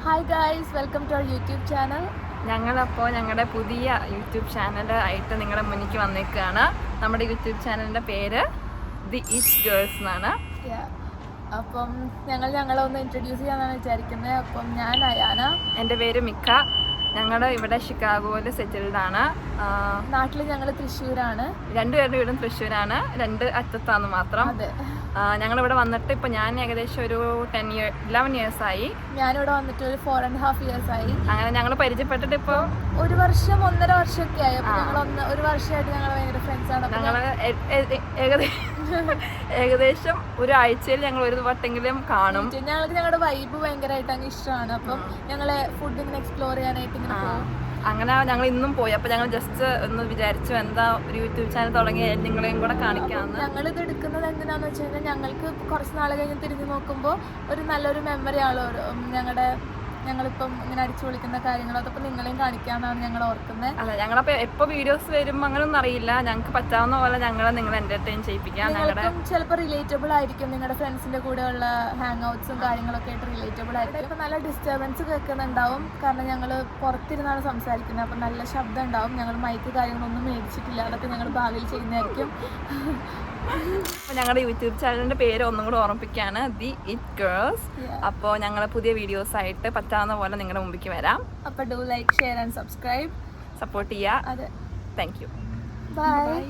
Hi guys, welcome to our YouTube channel. ഞങ്ങളപ്പോൾ ഞങ്ങളുടെ പുതിയ യൂട്യൂബ് ചാനൽ ആയിട്ട് നിങ്ങളുടെ മുന്നിലേക്ക് വന്നേക്കുകയാണ്. നമ്മുടെ യൂട്യൂബ് ചാനലിൻ്റെ പേര് ദി ഈസ്റ്റ് ഗേൾസ് എന്നാണ്. അപ്പം ഞങ്ങളെ ഒന്ന് ഇൻട്രൊഡ്യൂസ് ചെയ്യാനാണ് വിചാരിക്കുന്നത്. അപ്പം ഞാൻ അയാന, എൻ്റെ പേര് മിക്ക. ഞങ്ങൾ ഇവിടെ ഷിക്കാഗോയിൽ സെറ്റിൽഡ് ആണ്. നാട്ടിൽ ഞങ്ങൾ തൃശ്ശൂരാണ്. രണ്ടുപേരുടെ വീടും തൃശ്ശൂരാണ്, രണ്ട് അറ്റത്താന്ന് മാത്രം. അതെ. ഞങ്ങളിവിടെ വന്നിട്ട് ഇപ്പോൾ ഞാൻ ഏകദേശം ഒരു 11 years ആയി. ഞാനിവിടെ വന്നിട്ട് ഒരു 4.5 years ആയി. അങ്ങനെ ഞങ്ങൾ പരിചയപ്പെട്ടിട്ട് ഇപ്പോൾ 1 വർഷം 1.5 വർഷമൊക്കെ ആയി. അപ്പോൾ ഞങ്ങൾ 1 വർഷമായിട്ട് ഞങ്ങൾ ഭയങ്കര ഫ്രണ്ട്സാണ്. ഞങ്ങൾ ഏകദേശം ഒരാഴ്ചയിൽ ഞങ്ങൾ ഒരു വട്ടെങ്കിലും കാണും. ഞങ്ങൾക്ക് ഞങ്ങളുടെ വൈബ് ഭയങ്കരമായിട്ട് അങ്ങ് ഇഷ്ടമാണ്. അപ്പം ഞങ്ങളെ ഫുഡ് ഇങ്ങനെ എക്സ്പ്ലോർ ചെയ്യാനായിട്ട് ഇങ്ങനെ പോകും. അങ്ങനെ ഞങ്ങൾ ഇന്നും പോയി. അപ്പോൾ ഞങ്ങൾ ജസ്റ്റ് ഒന്ന് വിചാരിച്ചു എന്താ ഒരു യൂട്യൂബ് ചാനൽ തുടങ്ങി നിങ്ങളെയും കൂടെ കാണിക്കാമെന്ന്. ഞങ്ങളിത് എടുക്കുന്നത് എന്തിനാന്ന് വെച്ച് കഴിഞ്ഞാൽ ഞങ്ങൾക്ക് കുറച്ച് നാൾ കഴിഞ്ഞ് തിരിഞ്ഞു നോക്കുമ്പോൾ ഒരു നല്ലൊരു മെമ്മറി ആണ് ഞങ്ങളിപ്പം ഇങ്ങനെ അടിച്ചു പൊളിക്കുന്ന കാര്യങ്ങൾ. അതപ്പോൾ നിങ്ങളെയും കാണിക്കാമെന്നാണ് ഞങ്ങൾ ഓർക്കുന്നത്. അല്ല, ഞങ്ങളപ്പോൾ എപ്പോൾ വീഡിയോസ് വരുമ്പോൾ അങ്ങനെയൊന്നും അറിയില്ല. ഞങ്ങൾക്ക് പറ്റാവുന്ന പോലെ നിങ്ങൾ എൻ്റർടൈൻ ചെയ്യിപ്പിക്കാം. നിങ്ങൾക്കും ചിലപ്പോൾ റിലേറ്റബിൾ ആയിരിക്കും. നിങ്ങളുടെ ഫ്രണ്ട്സിൻ്റെ കൂടെയുള്ള ഹാങ് ഔട്ട്സും കാര്യങ്ങളൊക്കെ ആയിട്ട് റിലേറ്റബിൾ ആയിരിക്കും. ഇപ്പം നല്ല ഡിസ്റ്റർബൻസ് കേൾക്കുന്നുണ്ടാവും, കാരണം ഞങ്ങൾ പുറത്തിരുന്നാണ് സംസാരിക്കുന്നത്. അപ്പം നല്ല ശബ്ദം ഉണ്ടാവും. ഞങ്ങൾ മൈക്ക് കാര്യങ്ങളൊന്നും മേടിച്ചിട്ടില്ല. അതൊക്കെ ഞങ്ങൾ ഭാവിയിൽ ചെയ്യുന്നതായിരിക്കും. അപ്പോൾ ഞങ്ങളുടെ യൂട്യൂബ് ചാനലിൻ്റെ പേര് ഒന്നും കൂടെ ഓർമ്മിപ്പിക്കുകയാണ്, ദി ഇറ്റ് ഗേൾസ്. അപ്പോൾ ഞങ്ങൾ പുതിയ വീഡിയോസ് ആയിട്ട് പറ്റാവുന്ന പോലെ നിങ്ങളുടെ മുമ്പിലേക്ക് വരാം. അപ്പോൾ do like, share and subscribe. Support ചെയ്യുക. അതെ, താങ്ക് യു. ബൈ.